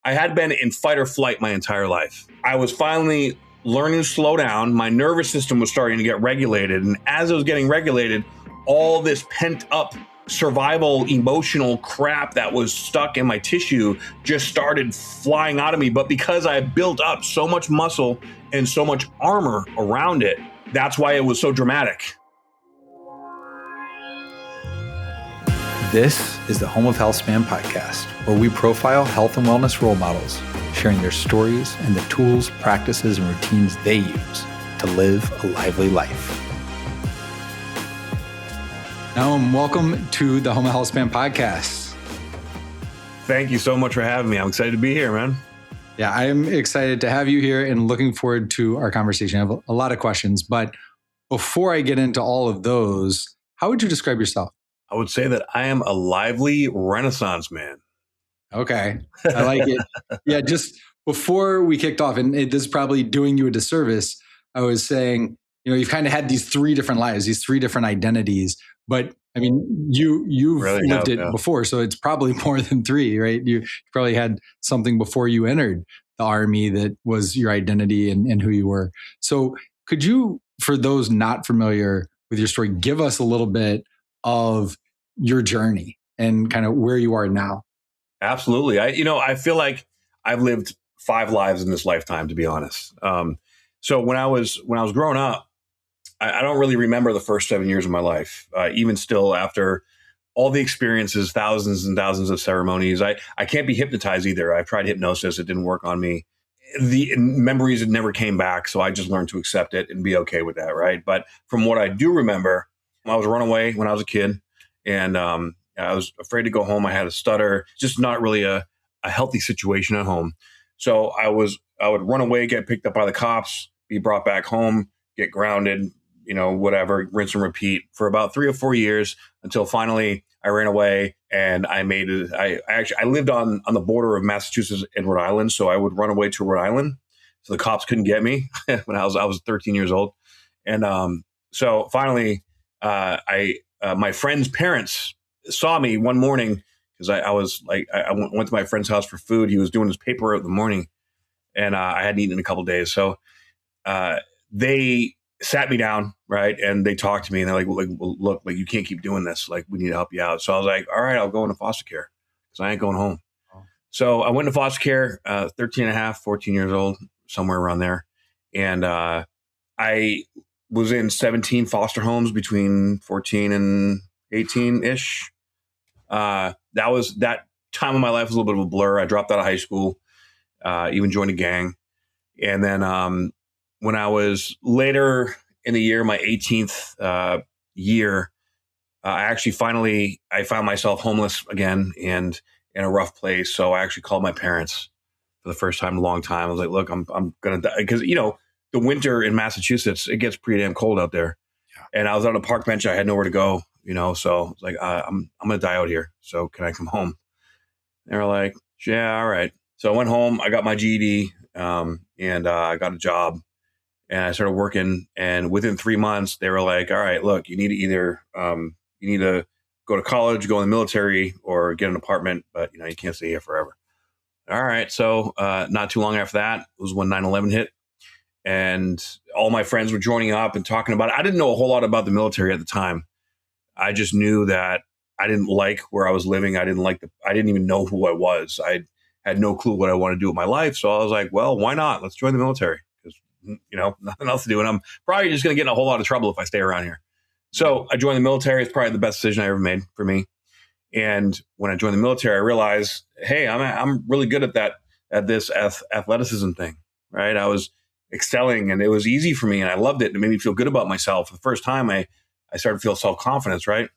I had been in fight or flight my entire life. I was finally learning to slow down. My nervous system was starting to get regulated. And as it was getting regulated, all this pent up survival emotional crap that was stuck in my tissue just started flying out of me. But because I built up so much muscle and so much armor around it, that's why it was so dramatic. This is the Home of Healthspan podcast, where we profile health and wellness role models, sharing their stories and the tools, practices, and routines they use to live a lively life. Nahum, welcome to the Home of Healthspan podcast. Thank you so much for having me. I'm excited to be here, man. Yeah, I am excited to have you here and looking forward to our conversation. I have a lot of questions, but before I get into all of those, how would you describe yourself? I would say that I am a lively Renaissance man. Okay. I like it. Yeah. Just before we kicked off, and this is probably doing you a disservice, I was saying, you've kind of had these three different lives, these three different identities, but I mean, you've really lived it before. So it's probably more than three, right? You probably had something before you entered the army that was your identity and who you were. So could you, for those not familiar with your story, give us a little bit of your journey and kind of where you are now? Absolutely. I feel like I've lived 5 lives in this lifetime, to be honest. So when I was growing up, I don't really remember the first 7 years of my life. Even still, after all the experiences, thousands and thousands of ceremonies, I can't be hypnotized either. I've tried hypnosis. It didn't work on me. The memories, it never came back. So I just learned to accept it and be okay with that. Right. But from what I do remember, I was a runaway when I was a kid, and I was afraid to go home. I had a stutter, just not really a healthy situation at home. So I would run away, get picked up by the cops, be brought back home, get grounded, whatever, rinse and repeat for about 3 or 4 years until finally I ran away and I made it. I lived on the border of Massachusetts and Rhode Island. So I would run away to Rhode Island so the cops couldn't get me when I was 13 years old. And so finally, my friend's parents saw me one morning because I went to my friend's house for food. He was doing his paper in the morning, and I hadn't eaten in a couple of days. So they sat me down, right, and they talked to me, and they're like, well, look, you can't keep doing this. Like, we need to help you out. So I was like, all right, I'll go into foster care because I ain't going home. Oh. So I went into foster care, 13 and a half, 14 years old, somewhere around there, and I was in 17 foster homes between 14 and 18-ish. That time of my life was a little bit of a blur. I dropped out of high school, even joined a gang. And then when I was later in the year, my 18th year, I found myself homeless again and in a rough place. So I actually called my parents for the first time in a long time. I was like, look, I'm going to die. Because, the winter in Massachusetts, it gets pretty damn cold out there. Yeah. And I was on a park bench. I had nowhere to go, so I was like, I'm going to die out here. So can I come home? They were like, yeah, all right. So I went home. I got my GED and I got a job and I started working. And within 3 months, they were like, all right, look, you need to either go to college, go in the military, or get an apartment. But, you can't stay here forever. All right. So not too long after that was when 9/11 hit. And all my friends were joining up and talking about it. I didn't know a whole lot about the military at the time. I just knew that I didn't like where I was living. I didn't even know who I was. I had no clue what I wanted to do with my life. So I was like, well, why not? Let's join the military because, nothing else to do. And I'm probably just going to get in a whole lot of trouble if I stay around here. So I joined the military. It's probably the best decision I ever made for me. And when I joined the military, I realized, hey, I'm really good at this athleticism thing, right? I was excelling and it was easy for me and I loved it. And it made me feel good about myself. For the first time, I started to feel self-confidence, right?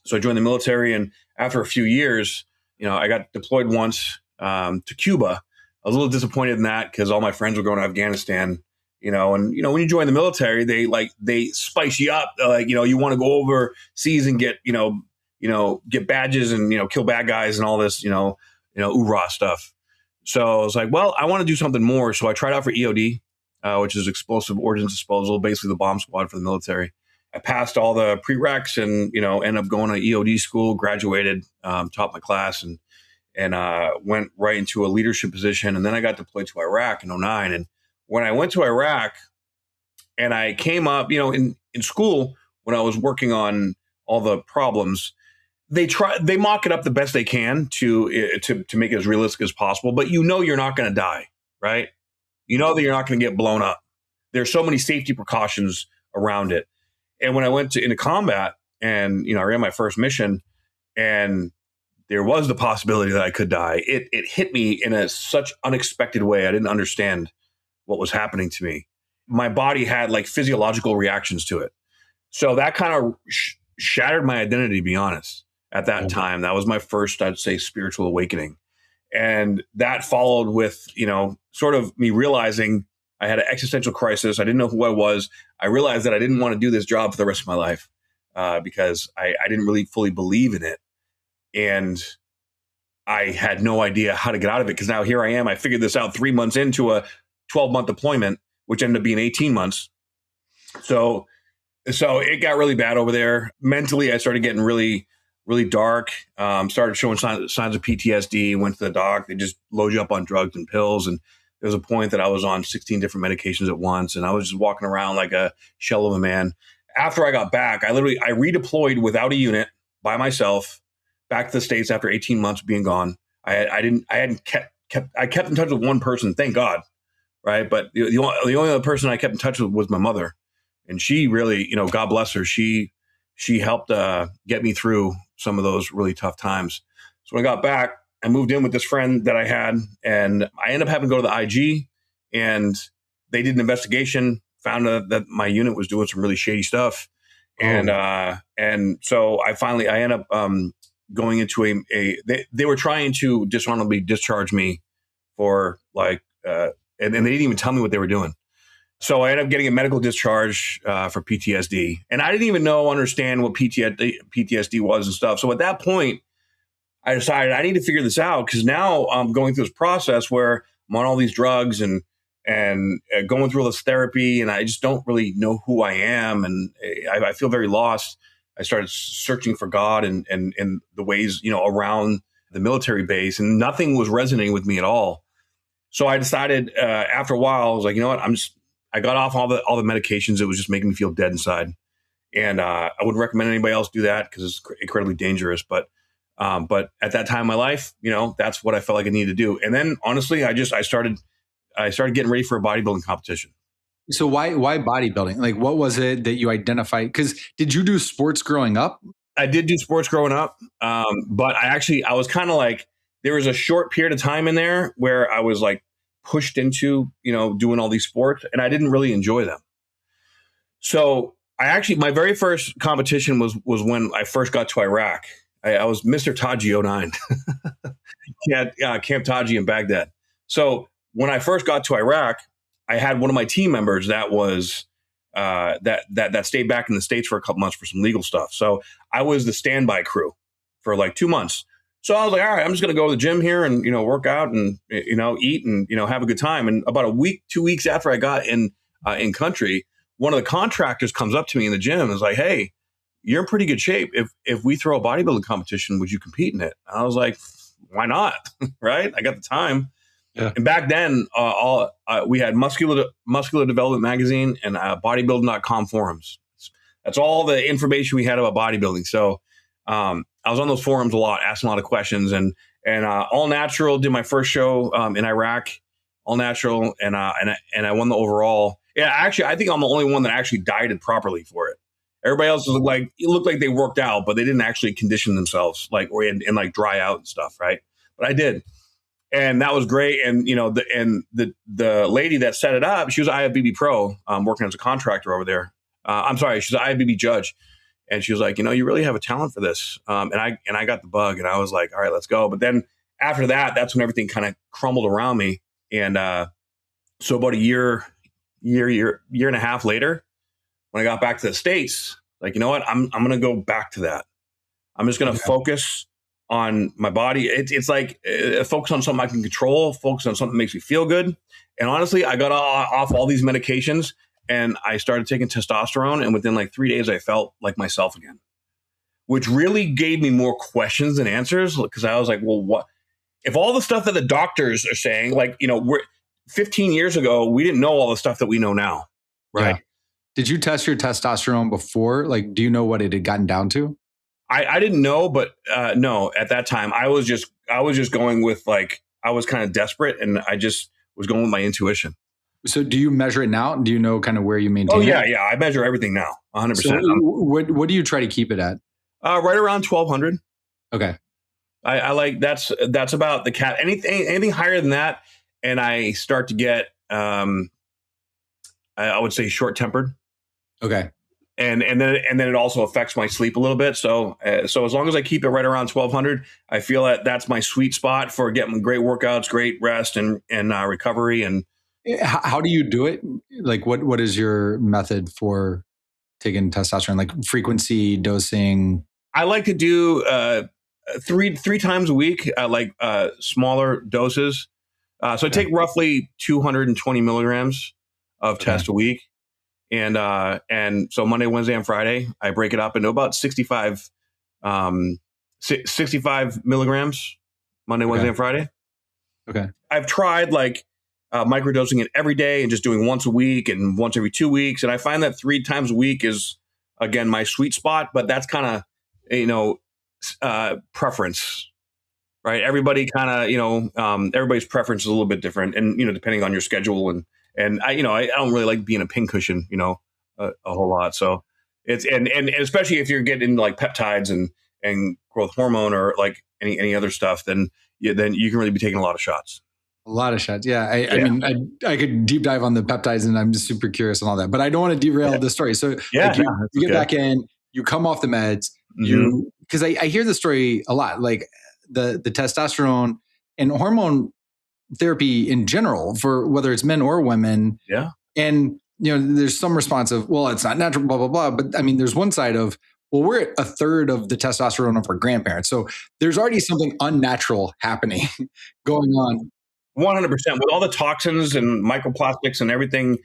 So I joined the military, and after a few years, I got deployed once to Cuba. I was a little disappointed in that because all my friends were going to Afghanistan, and when you join the military, they spice you up. Like, you want to go overseas and get, get badges and, kill bad guys and all this, hoorah stuff. So I was like, well, I want to do something more. So I tried out for EOD, which is Explosive Ordnance Disposal, basically the bomb squad for the military. I passed all the prereqs and, ended up going to EOD school, graduated, taught my class. and went right into a leadership position. And then I got deployed to Iraq in '09. And when I went to Iraq and I came up, in school, when I was working on all the problems, they mock it up the best they can to make it as realistic as possible. But you're not going to die, right? You know that you're not going to get blown up. There's so many safety precautions around it. And when I went into combat and, I ran my first mission and there was the possibility that I could die, it hit me in such unexpected way. I didn't understand what was happening to me. My body had like physiological reactions to it. So that kind of shattered my identity, to be honest, at that time. That was my first, I'd say, spiritual awakening. And that followed with, sort of me realizing I had an existential crisis. I didn't know who I was. I realized that I didn't want to do this job for the rest of my life because I didn't really fully believe in it. And I had no idea how to get out of it, because now here I am. I figured this out 3 months into a 12-month deployment, which ended up being 18 months. So it got really bad over there. Mentally, I started getting really, really dark. Started showing signs of PTSD. Went to the doc. They just load you up on drugs and pills. And there was a point that I was on 16 different medications at once, and I was just walking around like a shell of a man. After I got back, I redeployed without a unit by myself back to the States after 18 months being gone. I kept in touch with one person, thank God, right? But the only other person I kept in touch with was my mother, and she really, God bless her, she helped get me through some of those really tough times. So when I got back, I moved in with this friend that I had, and I ended up having to go to the IG, and they did an investigation, found out that my unit was doing some really shady stuff. And so I ended up going into they were trying to dishonorably discharge me for and they didn't even tell me what they were doing. So I ended up getting a medical discharge for PTSD. And I didn't understand what PTSD was and stuff. So at that point, I decided I need to figure this out, because now I'm going through this process where I'm on all these drugs and going through all this therapy, and I just don't really know who I am. And I feel very lost. I started searching for God and the ways, around the military base, and nothing was resonating with me at all. So I decided after a while, I was like, you know what, I got off all the medications. It was just making me feel dead inside. And I wouldn't recommend anybody else do that, because it's incredibly dangerous. But at that time in my life, that's what I felt like I needed to do. And then honestly, I started getting ready for a bodybuilding competition. So why bodybuilding? Like, what was it that you identified? Because did you do sports growing up? I did do sports growing up. But I was kind of like, there was a short period of time in there where I was like pushed into, doing all these sports, and I didn't really enjoy them. So my very first competition was when I first got to Iraq. I was Mr. Taji 09. Camp Taji in Baghdad. So when I first got to Iraq, I had one of my team members that was that stayed back in the States for a couple months for some legal stuff. So I was the standby crew for like 2 months. So I was like, all right, I'm just going to go to the gym here and, work out and, eat and, have a good time. And about a week, 2 weeks after I got in country, one of the contractors comes up to me in the gym and is like, hey, you're in pretty good shape. If we throw a bodybuilding competition, would you compete in it? And I was like, why not? Right? I got the time. Yeah. And back then, we had Muscular Development Magazine and bodybuilding.com forums. That's all the information we had about bodybuilding. So I was on those forums a lot, asking a lot of questions. And All Natural did my first show in Iraq, All Natural, and I won the overall. Yeah, actually, I think I'm the only one that actually dieted properly for it. Everybody else looked like they worked out, but they didn't actually condition themselves, and dry out and stuff, right? But I did. And that was great. And, the lady that set it up, she was IFBB pro, working as a contractor over there. I'm sorry, she's an IFBB judge. And she was like, you really have a talent for this. And I got the bug, and I was like, all right, let's go. But then after that, that's when everything kind of crumbled around me. And so about a year and a half later, when I got back to the States, like, you know what, I'm going to go back to that. I'm just going to focus on my body. It's like focus on something I can control, focus on something that makes me feel good. And honestly, I got off all these medications and I started taking testosterone. And within like 3 days, I felt like myself again, which really gave me more questions than answers, because I was like, well, what? if all the stuff that the doctors are saying, like, we're 15 years ago, we didn't know all the stuff that we know now. Right. Yeah. Did you test your testosterone before? Like, do you know what it had gotten down to? I didn't know, but no, at that time I was just going with, like, I was kind of desperate and I just was going with my intuition. So do you measure it now? Do you know kind of where you maintain it? Yeah. I measure everything now, 100%. So what do you try to keep it at? Right around 1200. Okay. I like, that's about the cap. Anything higher than that, and I start to get, I would say, short tempered. Okay. And then it also affects my sleep a little bit. So as long as I keep it right around 1200, I feel that that's my sweet spot for getting great workouts, great rest, and recovery. And how do you do it? Like, what is your method for taking testosterone? Like frequency, dosing? I like to do three times a week, like smaller doses. So I take roughly 220 milligrams of test a week. And so Monday, Wednesday, and Friday, I break it up into about 65 milligrams Monday, Wednesday, and Friday. Okay. I've tried like microdosing it every day and just doing once a week and once every 2 weeks. And I find that 3 times a week is, again, my sweet spot, but that's kind of, preference, right? Everybody kind of, everybody's preference is a little bit different. And, depending on your schedule and I don't really like being a pincushion, a whole lot. So it's, and especially if you're getting like peptides and growth hormone or like any other stuff, then you can really be taking a lot of shots. A lot of shots. Yeah. I mean, I could deep dive on the peptides and I'm just super curious on all that, but I don't want to derail the story. So you get back in, you come off the meds, because I hear the story a lot, like the testosterone and hormone therapy in general for whether it's men or women. Yeah. And, there's some response of, well, it's not natural, blah, blah, blah. But I mean, there's one side of, well, we're at 1/3 of the testosterone of our grandparents. So there's already something unnatural happening going on. 100%. With all the toxins and microplastics and everything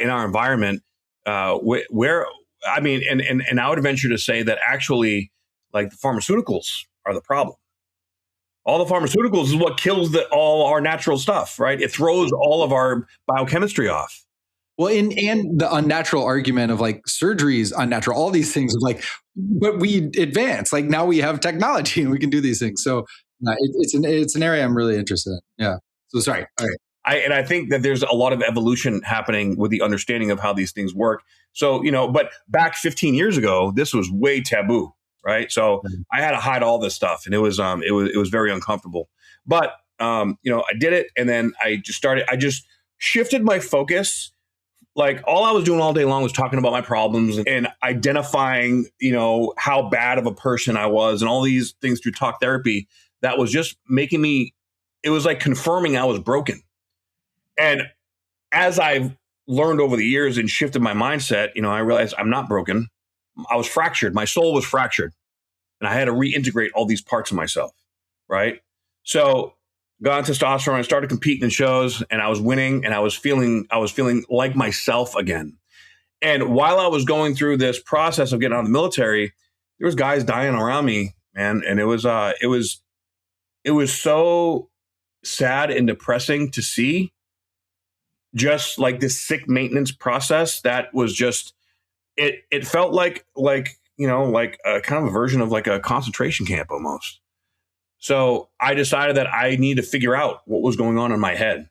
in our environment, where, I mean, and I would venture to say that actually, like, the pharmaceuticals are the problem. All the pharmaceuticals is what kills all our natural stuff, right? It throws all of our biochemistry off. Well, and the unnatural argument of like surgery is unnatural, all these things, like, but we advance, like now we have technology and we can do these things. So it's an area I'm really interested in. Yeah. So sorry. All right. I think that there's a lot of evolution happening with the understanding of how these things work. So, but back 15 years ago, this was way taboo, right? So I had to hide all this stuff, and it was very uncomfortable. But I did it, and then I just shifted my focus. Like, all I was doing all day long was talking about my problems and identifying, how bad of a person I was, and all these things through talk therapy. That was just making me. It was like confirming I was broken. And as I've learned over the years and shifted my mindset, I realized I'm not broken. I was fractured. My soul was fractured. And I had to reintegrate all these parts of myself, right? So got on testosterone, I started competing in shows, and I was winning, and I was feeling like myself again. And while I was going through this process of getting out of the military, there was guys dying around me, man. And it was so sad and depressing to see, just like this sick maintenance process that was just, it felt like a kind of a version of like a concentration camp almost. So I decided that I need to figure out what was going on in my head.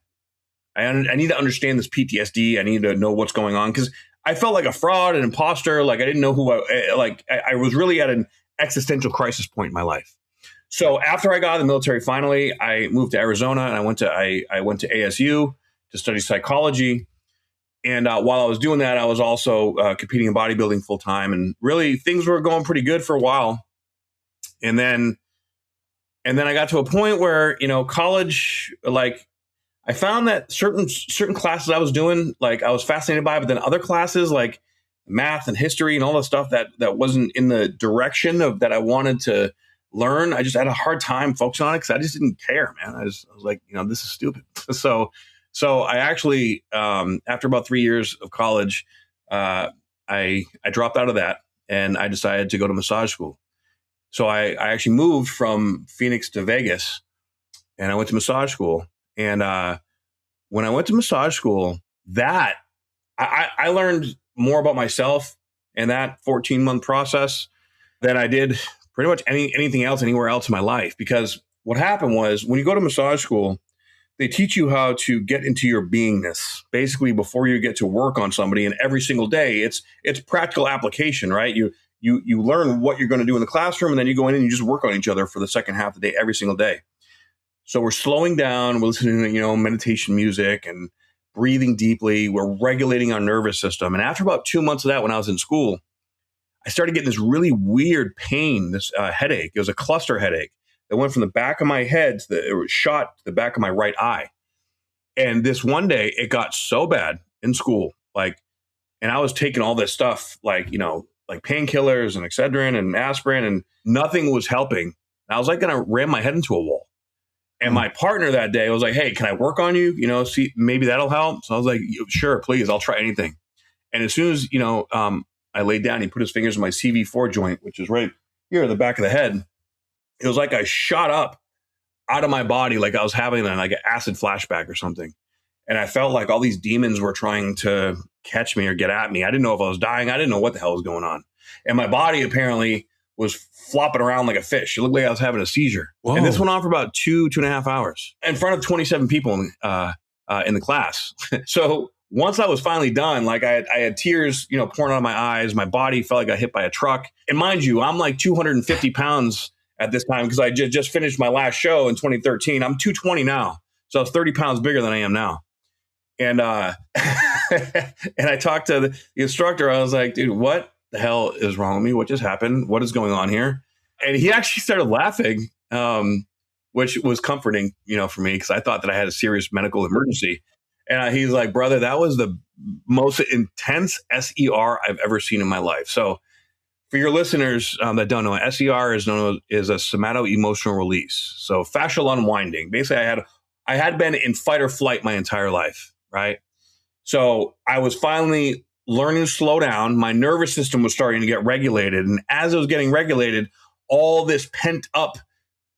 I need to understand this PTSD. I need to know what's going on, because I felt like a fraud, an imposter. Like, I didn't know who I was really at an existential crisis point in my life. So after I got out of the military, finally, I moved to Arizona, and I went to ASU to study psychology. And while I was doing that, I was also competing in bodybuilding full time, and really things were going pretty good for a while. And then I got to a point where, college, like, I found that certain classes I was doing, like, I was fascinated by, but then other classes like math and history and all the stuff that wasn't in the direction of that I wanted to learn. I just had a hard time focusing on it because I just didn't care, man. I was like, this is stupid. So I actually, after about 3 years of college, I dropped out of that, and I decided to go to massage school. So I actually moved from Phoenix to Vegas, and I went to massage school. And when I went to massage school, that I learned more about myself in that 14-month process than I did pretty much anything else anywhere else in my life. Because what happened was, when you go to massage school, they teach you how to get into your beingness, basically, before you get to work on somebody. And every single day, it's practical application, right? You learn what you're going to do in the classroom, and then you go in and you just work on each other for the second half of the day, every single day. So we're slowing down, we're listening to, meditation music and breathing deeply. We're regulating our nervous system. And after about 2 months of that, when I was in school, I started getting this really weird pain, this headache. It was a cluster headache that went from the back of my head it was shot to the back of my right eye. And this one day, it got so bad in school, and I was taking all this stuff, like painkillers and Excedrin and aspirin, and nothing was helping. And I was going to ram my head into a wall. And my partner that day was like, "Hey, can I work on you? See, maybe that'll help." So I was like, "Sure, please. I'll try anything." And as soon as, I laid down, he put his fingers in my CV4 joint, which is right here in the back of the head. It was like I shot up out of my body, like I was having an acid flashback or something. And I felt like all these demons were trying to catch me or get at me. I didn't know if I was dying. I didn't know what the hell was going on. And my body apparently was flopping around like a fish. It looked like I was having a seizure. Whoa. And this went on for about 2.5 hours in front of 27 people in the class. So once I was finally done, I had tears, pouring out of my eyes. My body felt like I got hit by a truck. And mind you, I'm like 250 pounds at this time, because I just finished my last show in 2013. I'm 220 now. So I was 30 pounds bigger than I am now. And and I talked to the instructor. I was like, "Dude, what the hell is wrong with me? What just happened? What is going on here?" And he actually started laughing, which was comforting, for me, because I thought that I had a serious medical emergency. And he's like, "Brother, that was the most intense SER I've ever seen in my life." So for your listeners that don't know, SER is a somato-emotional release. So fascial unwinding. Basically, I had been in fight or flight my entire life, right? So I was finally learning to slow down. My nervous system was starting to get regulated. And as it was getting regulated, all this pent up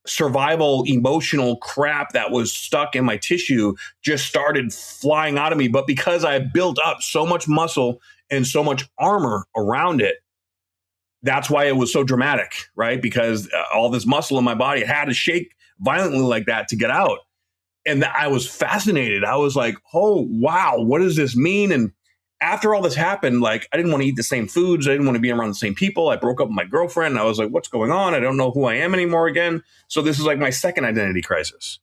survival emotional crap that was stuck in my tissue just started flying out of me. But because I built up so much muscle and so much armor around it, that's why it was so dramatic, right? Because all this muscle in my body, it had to shake violently like that to get out. And I was fascinated. I was like, "Oh, wow, what does this mean?" And after all this happened, I didn't want to eat the same foods. I didn't want to be around the same people. I broke up with my girlfriend. And I was like, "What's going on? I don't know who I am anymore again." So this is my second identity crisis.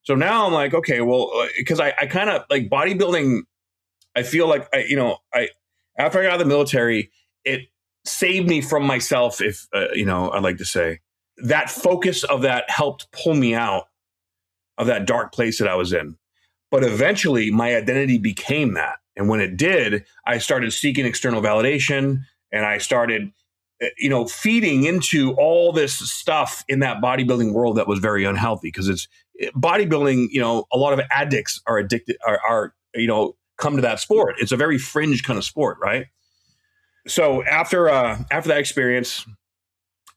So now I'm like, okay, well, because I kind of bodybuilding. I feel like after I got out of the military, it saved me from myself. If I'd like to say that focus of that helped pull me out of that dark place that I was in. But eventually my identity became that. And when it did, I started seeking external validation, and I started, feeding into all this stuff in that bodybuilding world that was very unhealthy, because it's bodybuilding, a lot of addicts are addicted, come to that sport. It's a very fringe kind of sport, right? So after that experience,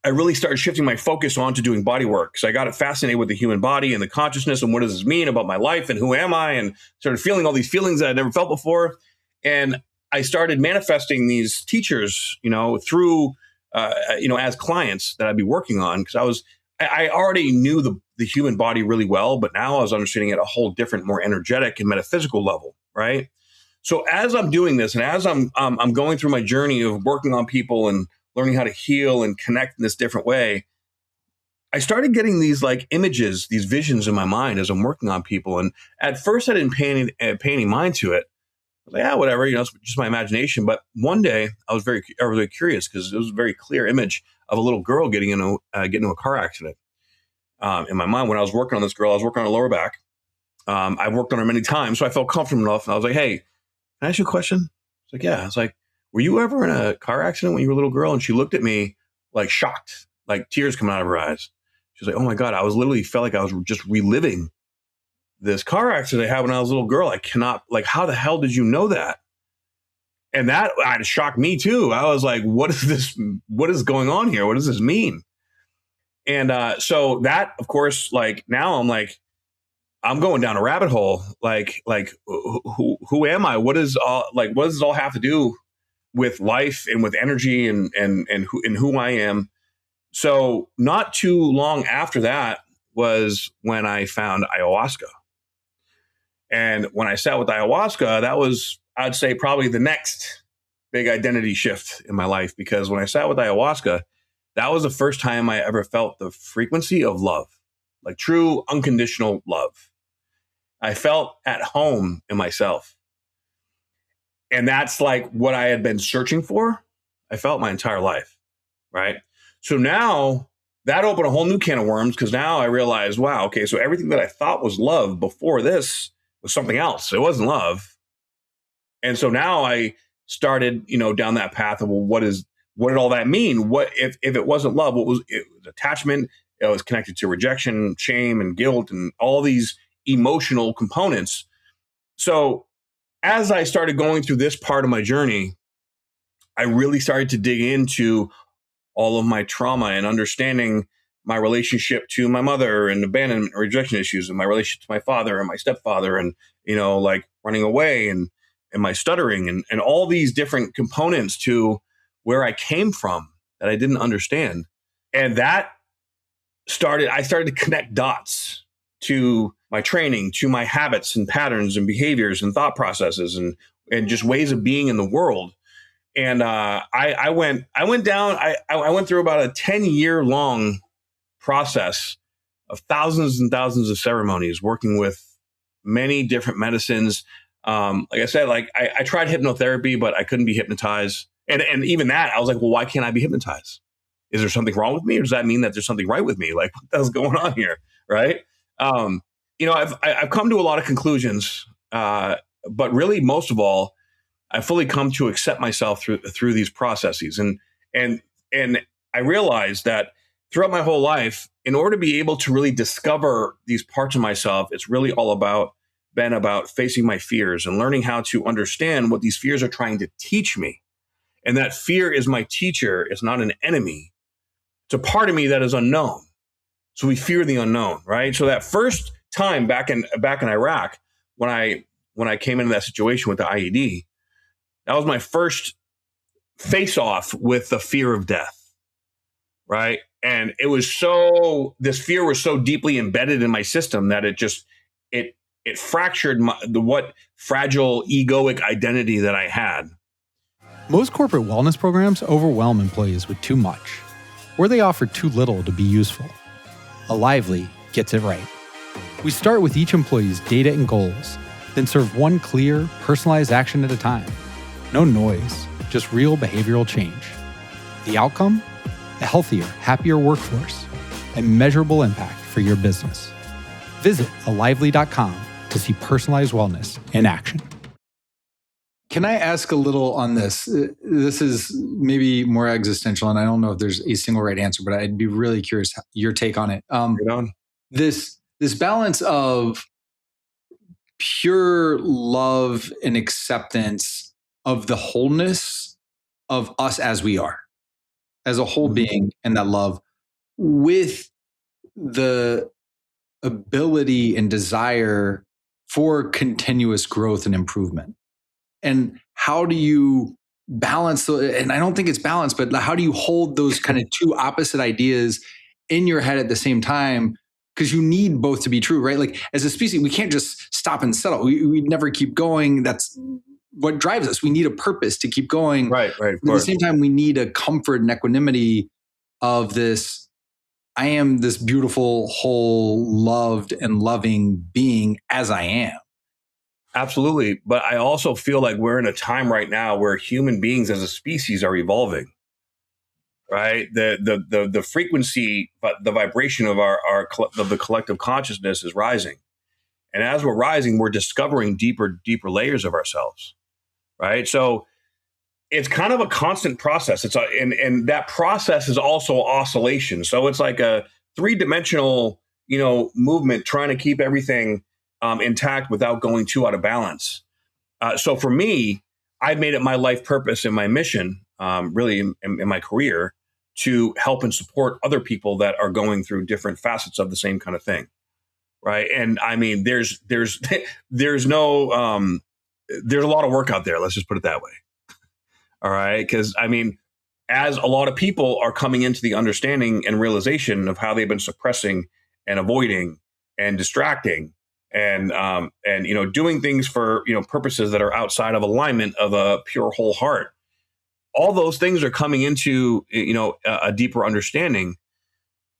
I really started shifting my focus onto doing body work. So I got fascinated with the human body and the consciousness, and what does this mean about my life and who am I, and started feeling all these feelings that I'd never felt before. And I started manifesting these teachers, through, as clients that I'd be working on, because I already knew the human body really well, but now I was understanding it at a whole different, more energetic and metaphysical level, right? So as I'm doing this, and as I'm going through my journey of working on people and learning how to heal and connect in this different way, I started getting these images, these visions in my mind as I'm working on people. And at first I didn't pay any mind to it. I was like, "Yeah, whatever, it's just my imagination." But one day I was very curious, because it was a very clear image of a little girl getting into a car accident. In my mind, when I was working on this girl, I was working on her lower back. I've worked on her many times, so I felt comfortable enough. And I was like, "Hey, can I ask you a question?" It's like, "Yeah." I was like, "Were you ever in a car accident when you were a little girl?" And she looked at me shocked, tears coming out of her eyes. She was like, "Oh my God, I was literally felt like I was just reliving this car accident I had when I was a little girl. I cannot, how the hell did you know that?" And that shocked me too. I was like, "What is this? What is going on here? What does this mean?" And so that, of course, now I'm like, I'm going down a rabbit hole. Like who am I? What does this all have to do with life and with energy and who I am? So not too long after that was when I found ayahuasca. And when I sat with ayahuasca, that was, I'd say, probably the next big identity shift in my life, because when I sat with ayahuasca, that was the first time I ever felt the frequency of love, like true unconditional love. I felt at home in myself. And that's like what I had been searching for. I felt my entire life, right? So now that opened a whole new can of worms, because now I realized, wow, okay, so everything that I thought was love before this was something else. It wasn't love. And so now I started, down that path of, well, what did all that mean? What if it wasn't love? What was it? Was attachment? It was connected to rejection, shame, and guilt, and all these emotional components. So as I started going through this part of my journey, I really started to dig into all of my trauma and understanding my relationship to my mother and abandonment and rejection issues, and my relationship to my father and my stepfather, and, like running away and my stuttering and all these different components to where I came from that I didn't understand. And I started to connect dots to my training, to my habits and patterns and behaviors and thought processes and just ways of being in the world. And I went through about a 10-year long process of thousands and thousands of ceremonies, working with many different medicines. Like I said, I tried hypnotherapy, but I couldn't be hypnotized. And even that, I was like, well, why can't I be hypnotized? Is there something wrong with me? Or does that mean that there's something right with me? Like, what the hell's going on here? Right. I've come to a lot of conclusions, but really, most of all, I fully come to accept myself through these processes. And I realized that throughout my whole life, in order to be able to really discover these parts of myself, it's really all about facing my fears and learning how to understand what these fears are trying to teach me. And that fear is my teacher. It's not an enemy. It's a part of me that is unknown. So we fear the unknown, right? So that first time back in Iraq, when I came into that situation with the IED, that was my first face off with the fear of death, right? And this fear was so deeply embedded in my system that it fractured what fragile egoic identity that I had. Most corporate wellness programs overwhelm employees with too much, or they offer too little to be useful. Lively gets it right. We start with each employee's data and goals, then serve one clear, personalized action at a time. No noise, just real behavioral change. The outcome? A healthier, happier workforce and measurable impact for your business. Visit alively.com to see personalized wellness in action. Can I ask a little on this? This is maybe more existential, and I don't know if there's a single right answer, but I'd be really curious your take on it. This balance of pure love and acceptance of the wholeness of us as we are, as a whole being, and that love with the ability and desire for continuous growth and improvement. And how do you balance, and I don't think it's balanced, but how do you hold those kind of two opposite ideas in your head at the same time? Because you need both to be true, right? Like as a species, we can't just stop and settle. We never keep going. That's what drives us. We need a purpose to keep going. Right. At the same time, we need a comfort and equanimity of this. I am this beautiful, whole, loved and loving being as I am. Absolutely. But I also feel like we're in a time right now where human beings as a species are evolving, right? The frequency, but the vibration of of the collective consciousness is rising. And as we're rising, we're discovering deeper layers of ourselves, right? So it's kind of a constant process. And that process is also oscillation. So it's like a 3-dimensional, movement trying to keep everything intact without going too out of balance. So for me, I've made it my life purpose and my mission, really in my career, to help and support other people that are going through different facets of the same kind of thing. right? And I mean, there's no, there's a lot of work out there. Let's just put it that way. All right. Because I mean, as a lot of people are coming into the understanding and realization of how they've been suppressing and avoiding and distracting and doing things for, purposes that are outside of alignment of a pure whole heart. All those things are coming into, a deeper understanding,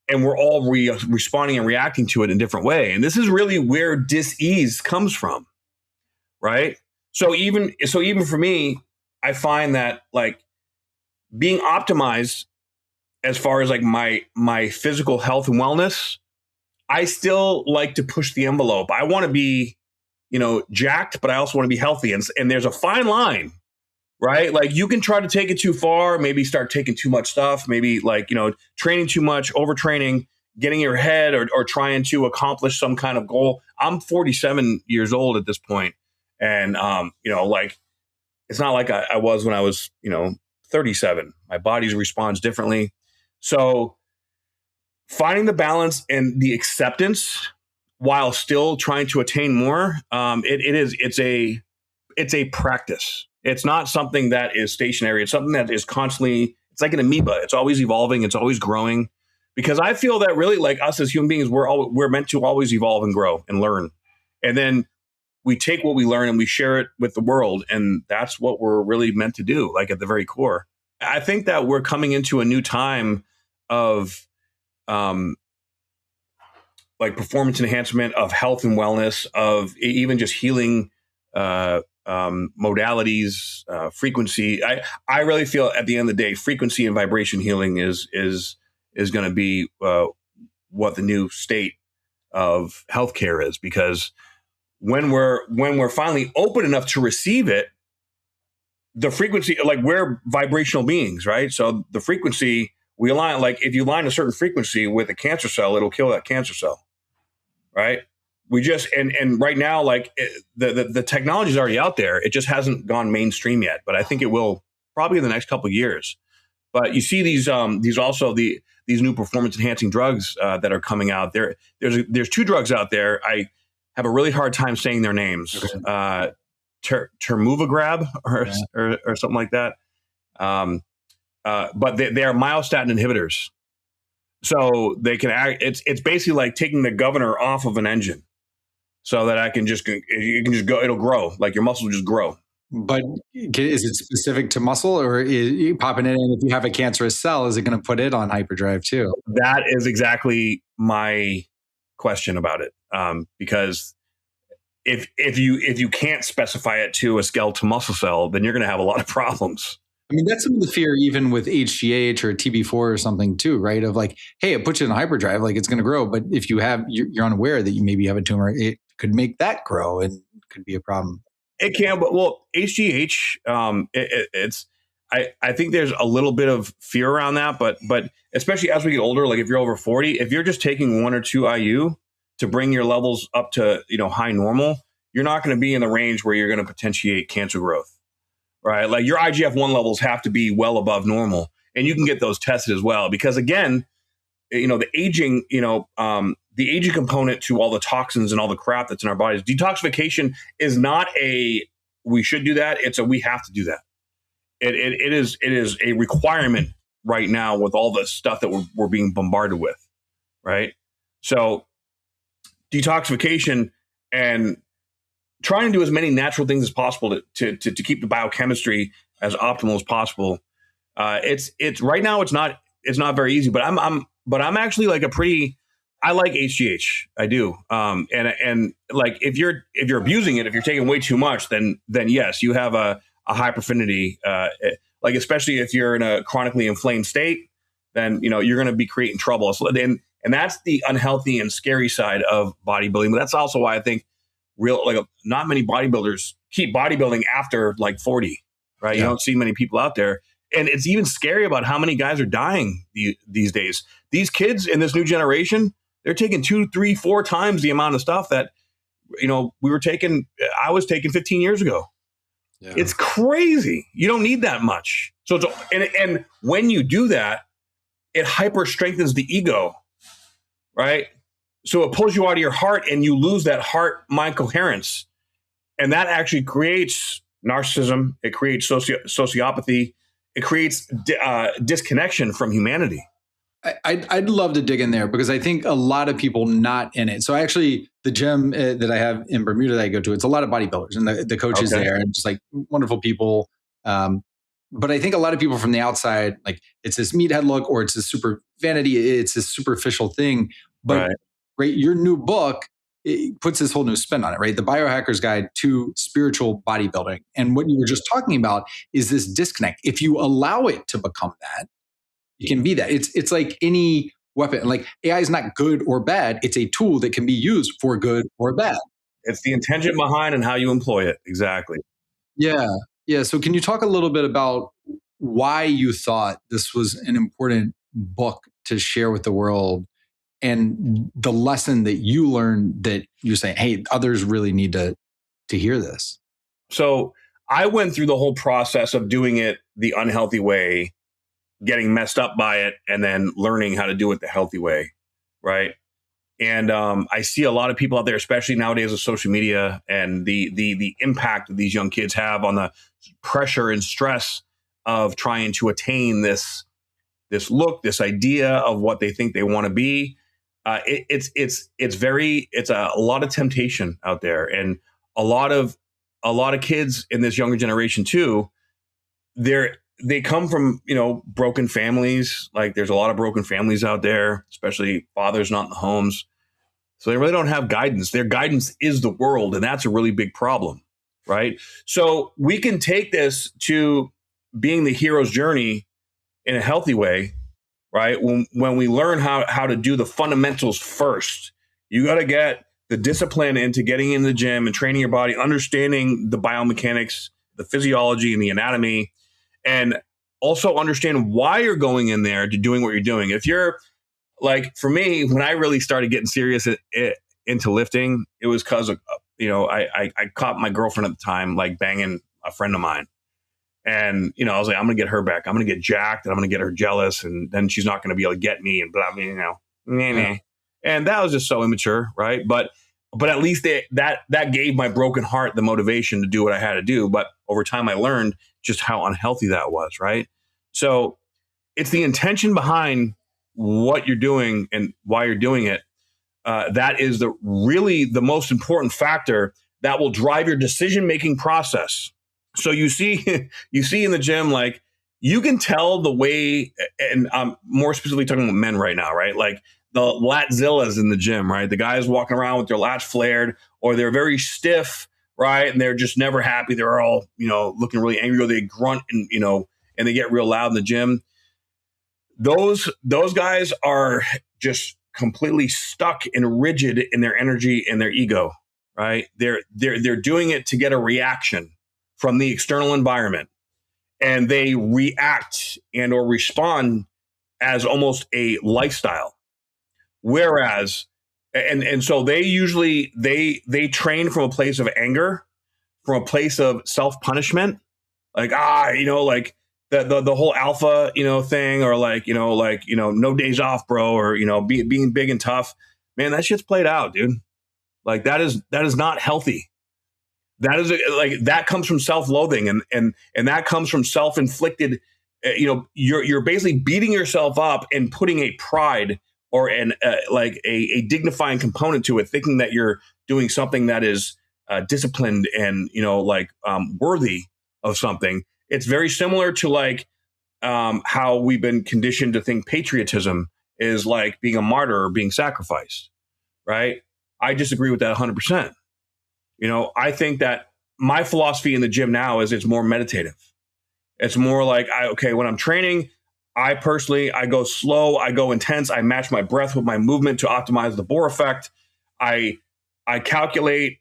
and we're all responding and reacting to it in a different way. And this is really where dis-ease comes from. Right. So even for me, I find that like being optimized as far as like my physical health and wellness, I still like to push the envelope. I want to be, jacked, but I also want to be healthy. And there's a fine line, right? Like you can try to take it too far, maybe start taking too much stuff, maybe like, training too much, overtraining, getting your head or trying to accomplish some kind of goal. I'm 47 years old at this point. And, like, it's not like I was when I was, 37. My body responds differently. So finding the balance and the acceptance while still trying to attain more, it's a practice. It's not something that is stationary. It's something that is constantly, it's like an amoeba. It's always evolving. It's always growing, because I feel that really like us as human beings, we're meant to always evolve and grow and learn. And then we take what we learn and we share it with the world. And that's what we're really meant to do, like at the very core. I think that we're coming into a new time of like performance enhancement, of health and wellness, of even just healing modalities, frequency. I really feel at the end of the day, frequency and vibration healing is going to be what the new state of healthcare is, because when we're finally open enough to receive it, the frequency, like we're vibrational beings, right? So the frequency, we align, like if you align a certain frequency with a cancer cell, it'll kill that cancer cell, right? We just, and right now, like the technology is already out there. It just hasn't gone mainstream yet, but I think it will probably in the next couple of years. But you see these new performance enhancing drugs that are coming out there. There's two drugs out there. I have a really hard time saying their names. Okay. Termuvigrab or something like that. But they are myostatin inhibitors. So they can act, it's basically like taking the governor off of an engine so that you can just go, it'll grow, like your muscles will just grow. But is it specific to muscle, or is you popping it in if you have a cancerous cell, is it going to put it on hyperdrive too? That is exactly my question about it. Because if you can't specify it to a skeletal muscle cell, then you're going to have a lot of problems. I mean, that's some of the fear even with HGH or TB4 or something too, right? Of like, hey, it puts you in hyperdrive, like it's going to grow. But if you're unaware that you maybe have a tumor, it could make that grow and could be a problem. It can, but well, HGH, I think there's a little bit of fear around that, but especially as we get older, like if you're over 40, if you're just taking 1 or 2 IU to bring your levels up to, high normal, you're not going to be in the range where you're going to potentiate cancer growth, right? Like your IGF-1 levels have to be well above normal, and you can get those tested as well. Because again, the aging, the aging component to all the toxins and all the crap that's in our bodies, detoxification is not we should do that. It's we have to do that. It is a requirement right now with all the stuff that we're being bombarded with, right? So detoxification and trying to do as many natural things as possible to keep the biochemistry as optimal as possible. It's right now it's not very easy, but I'm actually like I like HGH. I do. And like if you're abusing it, if you're taking way too much, then yes, you have a high affinity, like especially if you're in a chronically inflamed state, then you're going to be creating trouble. So and that's the unhealthy and scary side of bodybuilding. But that's also why I think not many bodybuilders keep bodybuilding after like 40, right? Yeah. You don't see many people out there. And it's even scary about how many guys are dying these days. These kids in this new generation, they're taking 2, 3, 4 times the amount of stuff that, I was taking 15 years ago. Yeah. It's crazy. You don't need that much. So and when you do that, it hyper strengthens the ego, right? So it pulls you out of your heart and you lose that heart-mind coherence. And that actually creates narcissism. It creates sociopathy. It creates disconnection from humanity. I'd love to dig in there because I think a lot of people not in it. So actually the gym that I have in Bermuda that I go to, it's a lot of bodybuilders and the coaches there and just like wonderful people. But I think a lot of people from the outside, like it's this meathead look or it's this super vanity. It's this superficial thing. But right, your new book, it puts this whole new spin on it, right? The Biohackers Guide to Spiritual Bodybuilding. And what you were just talking about is this disconnect. If you allow it to become that, it can be that. It's like any weapon. Like AI is not good or bad. It's a tool that can be used for good or bad. It's the intention behind and how you employ it. Exactly. Yeah. Yeah. So can you talk a little bit about why you thought this was an important book to share with the world and the lesson that you learned that you're saying, hey, others really need to hear this? So I went through the whole process of doing it the unhealthy way, getting messed up by it, and then learning how to do it the healthy way, right? And I see a lot of people out there, especially nowadays with social media and the impact that these young kids have on the pressure and stress of trying to attain this look, this idea of what they think they want to be. It's a lot of temptation out there, and a lot of kids in this younger generation too. They come from, broken families. Like there's a lot of broken families out there, especially fathers not in the homes. So they really don't have guidance. Their guidance is the world. And that's a really big problem, right? So we can take this to being the hero's journey in a healthy way, right? When we learn how to do the fundamentals first, you got to get the discipline into getting in the gym and training your body, understanding the biomechanics, the physiology and the anatomy, and also understand why you're going in there to doing what you're doing. If you're like, for me, when I really started getting serious into lifting, it was because of, I caught my girlfriend at the time, like banging a friend of mine. And, I was like, I'm going to get her back. I'm going to get jacked and I'm going to get her jealous. And then she's not going to be able to get me and blah, blah, Yeah. And that was just so immature. Right. But at least that gave my broken heart the motivation to do what I had to do. But over time, I learned just how unhealthy that was. Right. So it's the intention behind what you're doing and why you're doing it. That is really the most important factor that will drive your decision-making process. So you see in the gym, like you can tell the way, and I'm more specifically talking about men right now, right? Like the latzillas in the gym, right? The guys walking around with their lats flared, or they're very stiff, right? And they're just never happy. They're all, looking really angry, or they grunt and they get real loud in the gym. Those guys are just completely stuck and rigid in their energy and their ego, right? They're doing it to get a reaction from the external environment, and they react and or respond as almost a lifestyle. Whereas, and so they usually they train from a place of anger, from a place of self-punishment, like like the whole alpha thing, or no days off, bro, or being big and tough. Man, that shit's played out, dude. Like that is not healthy. That is that comes from self-loathing, and that comes from self-inflicted. You're basically beating yourself up and putting a pride or a dignifying component to it, thinking that you're doing something that is disciplined and worthy of something. It's very similar to how we've been conditioned to think patriotism is like being a martyr or being sacrificed, right? I disagree with that 100%. I think that my philosophy in the gym now is it's more meditative. It's more like, when I'm training, I go slow, I go intense, I match my breath with my movement to optimize the Bohr effect. I calculate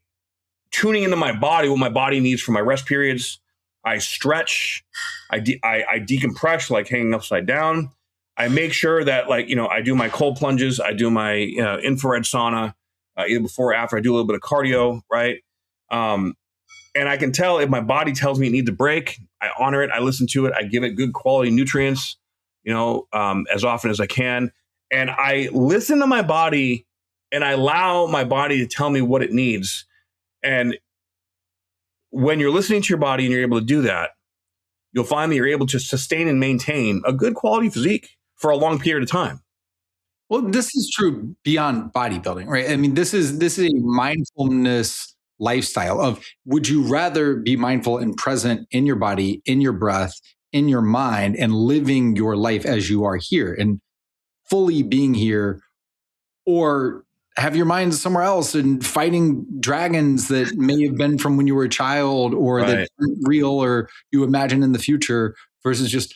tuning into my body, what my body needs for my rest periods. I stretch, I decompress, like hanging upside down. I make sure that I do my cold plunges, I do my infrared sauna, either before or after. I do a little bit of cardio, right? And I can tell if my body tells me it needs a break, I honor it, I listen to it, I give it good quality nutrients, as often as I can. And I listen to my body and I allow my body to tell me what it needs. And when you're listening to your body and you're able to do that, you'll find that you're able to sustain and maintain a good quality physique for a long period of time. Well, this is true beyond bodybuilding, right? I mean, this is a mindfulness lifestyle of, would you rather be mindful and present in your body, in your breath, in your mind, and living your life as you are here and fully being here, or have your mind somewhere else and fighting dragons that may have been from when you were a child, or that aren't real, or you imagine in the future, versus just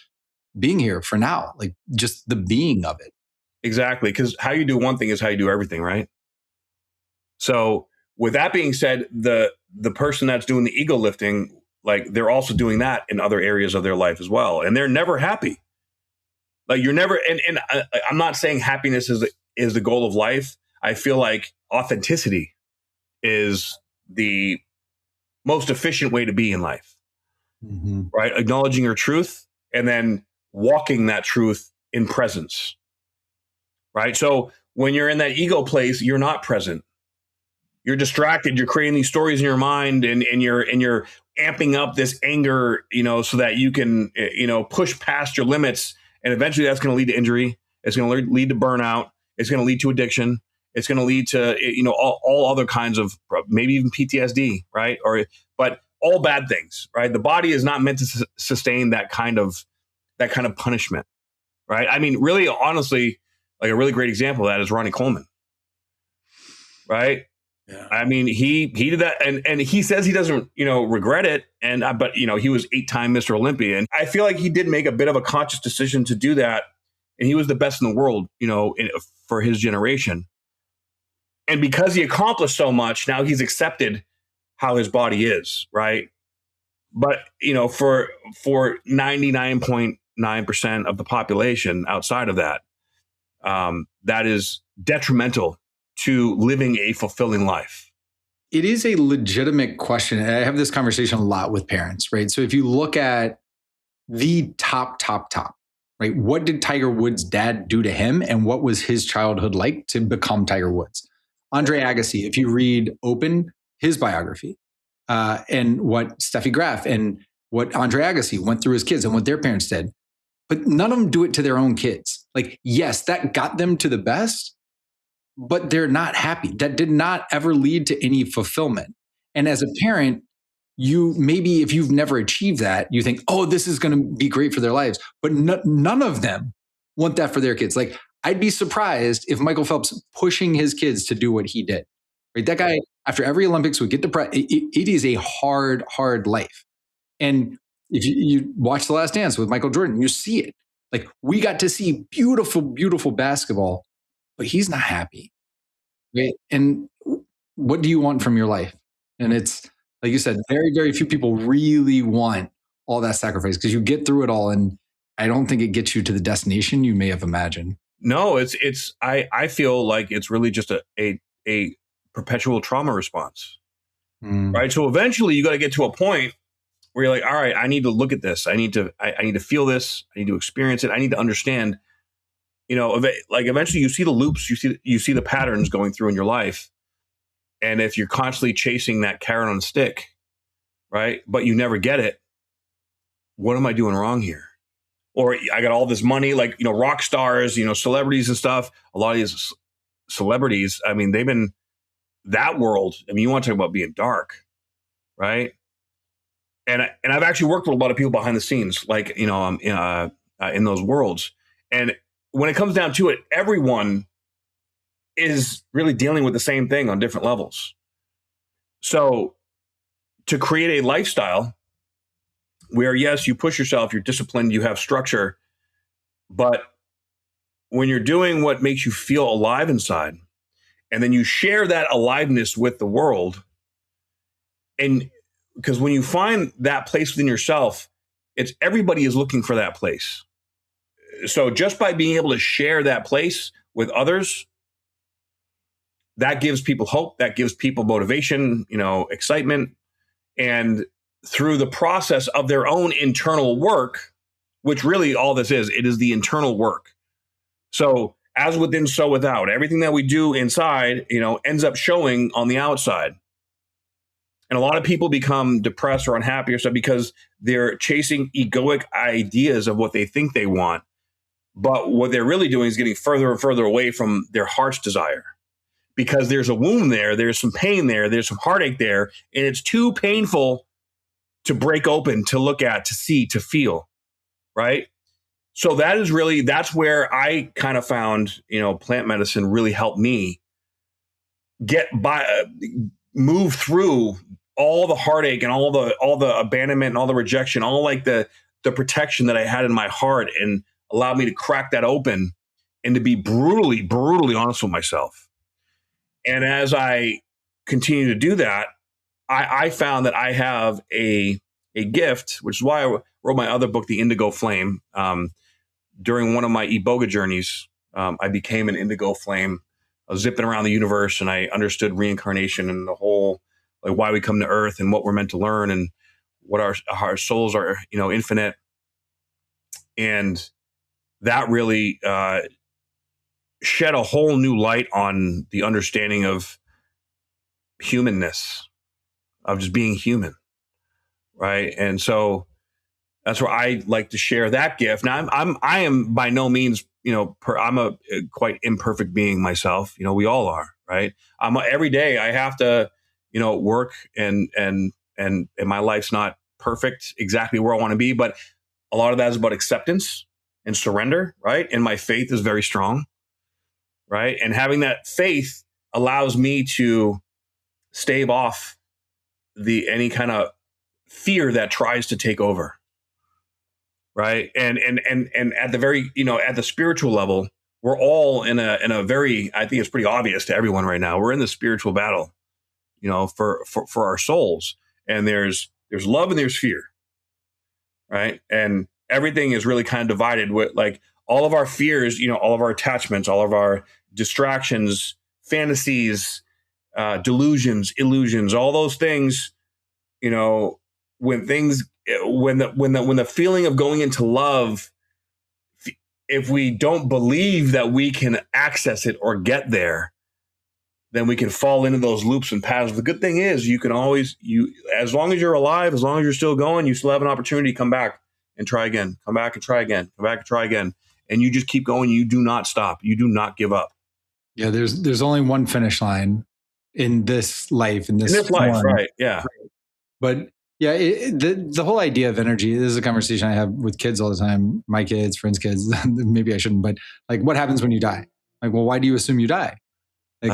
being here for now, like just the being of it. Exactly. Because how you do one thing is how you do everything, right? So with that being said, the person that's doing the ego lifting, like they're also doing that in other areas of their life as well. And they're never happy. Like you're never, and I'm not saying happiness is the goal of life. I feel like authenticity is the most efficient way to be in life, right? Acknowledging your truth and then walking that truth in presence, right? So when you're in that ego place, you're not present. You're distracted. You're creating these stories in your mind, and you're amping up this anger, so that you can, push past your limits. And eventually that's going to lead to injury. It's going to lead to burnout. It's going to lead to addiction. It's going to lead to, all other kinds of, maybe even PTSD, right? But all bad things, right? The body is not meant to sustain that kind of punishment, right? I mean, really, honestly, like a really great example of that is Ronnie Coleman, right? Yeah. I mean, he did that, and he says he doesn't, regret it. But he was 8-time Mr. Olympia, and I feel like he did make a bit of a conscious decision to do that, and he was the best in the world, for his generation. And because he accomplished so much, now he's accepted how his body is, right? But for 99.9% of the population outside of that, that is detrimental to living a fulfilling life. It is a legitimate question. And I have this conversation a lot with parents, right? So if you look at the top, right? What did Tiger Woods' dad do to him? And what was his childhood like to become Tiger Woods? Andre Agassi, if you read Open, his biography, and what Steffi Graf and what Andre Agassi went through his kids and what their parents did, but none of them do it to their own kids. Like, yes, that got them to the best, but they're not happy. That did not ever lead to any fulfillment. And as a parent, you maybe, if you've never achieved that, you think, oh, this is going to be great for their lives. But none of them want that for their kids. Like, I'd be surprised if Michael Phelps pushing his kids to do what he did. Right? That guy, after every Olympics, would get depressed. It is a hard life. And if you watch The Last Dance with Michael Jordan, you see it. Like, we got to see beautiful basketball, but he's not happy. Right? And what do you want from your life? And it's, like you said, very few people really want all that sacrifice, because you get through it all, and I don't think it gets you to the destination you may have imagined. No, I feel like it's really just a perpetual trauma response, right? So eventually you got to get to a point where you're like, all right, I need to look at this. I need to feel this. I need to experience it. I need to understand, like eventually you see the loops, you see the patterns going through in your life. And if you're constantly chasing that carrot on a stick, right, but you never get it, what am I doing wrong here? Or I got all this money, like, rock stars, celebrities and stuff. A lot of these celebrities, I mean, they've been that world. I mean, you want to talk about being dark, right? And I've actually worked with a lot of people behind the scenes, like, in those worlds. And when it comes down to it, everyone is really dealing with the same thing on different levels. So to create a lifestyle where, yes, you push yourself, you're disciplined, you have structure, but when you're doing what makes you feel alive inside, and then you share that aliveness with the world, and because when you find that place within yourself, it's everybody is looking for that place. So just by being able to share that place with others, that gives people hope, that gives people motivation, excitement. And through the process of their own internal work, which really all this is, it is the internal work. So as within, so without. Everything that we do inside, ends up showing on the outside. And a lot of people become depressed or unhappy or stuff because they're chasing egoic ideas of what they think they want. But what they're really doing is getting further and further away from their heart's desire, because there's a wound there, there's some pain there, there's some heartache there, and it's too painful to break open, to look at, to see, to feel, right? So that's where I kind of found, plant medicine really helped me move through all the heartache and all the abandonment and all the rejection, all like the protection that I had in my heart, and allowed me to crack that open and to be brutally, brutally honest with myself. And as I continue to do that, I found that I have a gift, which is why I wrote my other book, The Indigo Flame. During one of my Iboga journeys, I became an indigo flame. I was zipping around the universe, and I understood reincarnation and the whole, like, why we come to Earth and what we're meant to learn, and what our souls are, infinite. And that really shed a whole new light on the understanding of humanness, of just being human, right? And so that's where I like to share that gift. Now, I am by no means, I'm a quite imperfect being myself. We all are, right? Every day I have to, work, and my life's not perfect exactly where I want to be, but a lot of that is about acceptance and surrender, right? And my faith is very strong, right? And having that faith allows me to stave off any kind of fear that tries to take over, right? And at the very, at the spiritual level, we're all in a very, I think it's pretty obvious to everyone right now, we're in the spiritual battle, for our souls. And there's love and there's fear, right? And everything is really kind of divided with, like, all of our fears, all of our attachments, all of our distractions, fantasies, delusions, illusions, all those things, when the feeling of going into love, if we don't believe that we can access it or get there, then we can fall into those loops and paths. The good thing is you can always, as long as you're alive, as long as you're still going, you still have an opportunity to come back and try again, come back and try again, come back and try again. And you just keep going. You do not stop. You do not give up. Yeah. There's only one finish line in this life, in this life. Right. Yeah. But yeah, the whole idea of energy, this is a conversation I have with kids all the time, my kids, friends' kids. Maybe I shouldn't, but like, what happens when you die? Like, well, why do you assume you die? Like,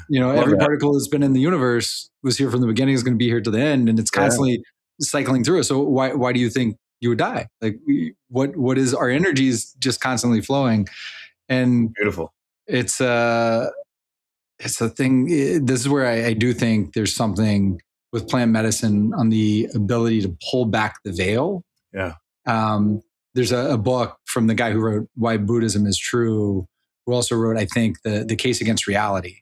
every particle that's been in the universe was here from the beginning, is going to be here to the end, and it's constantly cycling through us. So why do you think you would die? Like, what is our energies just constantly flowing? And beautiful. It's a thing. This is where I do think there's something with plant medicine on the ability to pull back the veil. Yeah. There's a book from the guy who wrote Why Buddhism is True, who also wrote, I think, the Case Against Reality.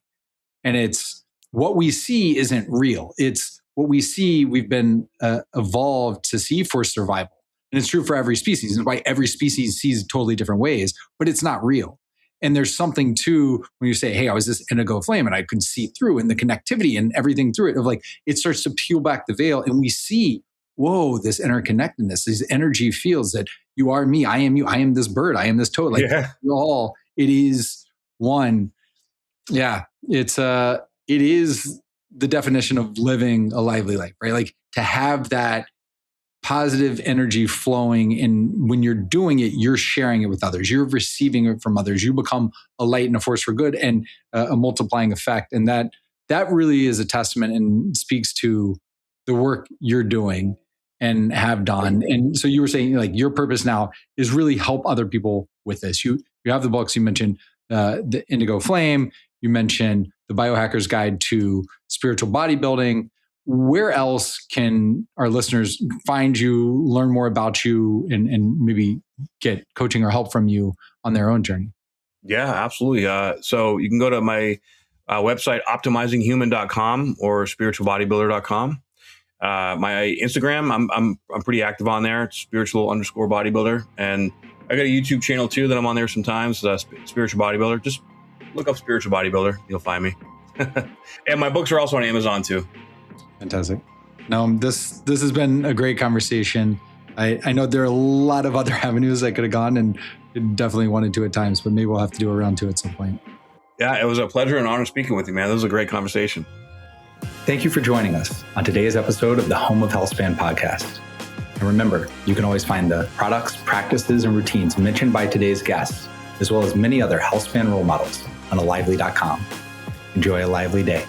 And it's what we see isn't real. It's what we see, we've been evolved to see for survival. And it's true for every species. And why every species sees totally different ways, but it's not real. And there's something to when you say, hey, I was this indigo flame and I could see through, and the connectivity and everything through it, of like, it starts to peel back the veil and we see, whoa, this interconnectedness, these energy fields that you are me, I am you, I am this bird, I am this toad. Like, we're all, it is one. Yeah. It is the definition of living a lively life, right? Like, to have that positive energy flowing, and when you're doing it, you're sharing it with others. You're receiving it from others. You become a light and a force for good, and a multiplying effect. And that really is a testament and speaks to the work you're doing and have done. And so you were saying, like, your purpose now is really help other people with this. You have the books. You mentioned the Indigo Flame. You mentioned the Biohackers Guide to Spiritual Bodybuilding. Where else can our listeners find you, learn more about you, and maybe get coaching or help from you on their own journey? Yeah, absolutely. So you can go to my website, optimizinghuman.com or spiritualbodybuilder.com. My Instagram, I'm pretty active on there. It's spiritual_bodybuilder. And I got a YouTube channel too that I'm on there sometimes. Spiritual Bodybuilder. Just look up Spiritual Bodybuilder. You'll find me. And my books are also on Amazon too. Fantastic. Nahum, this has been a great conversation. I know there are a lot of other avenues I could have gone and definitely wanted to at times, but maybe we'll have to do a round two at some point. Yeah, it was a pleasure and honor speaking with you, man. This was a great conversation. Thank you for joining us on today's episode of the Home of Healthspan podcast. And remember, you can always find the products, practices, and routines mentioned by today's guests, as well as many other Healthspan role models on alively.com. Enjoy a lively day.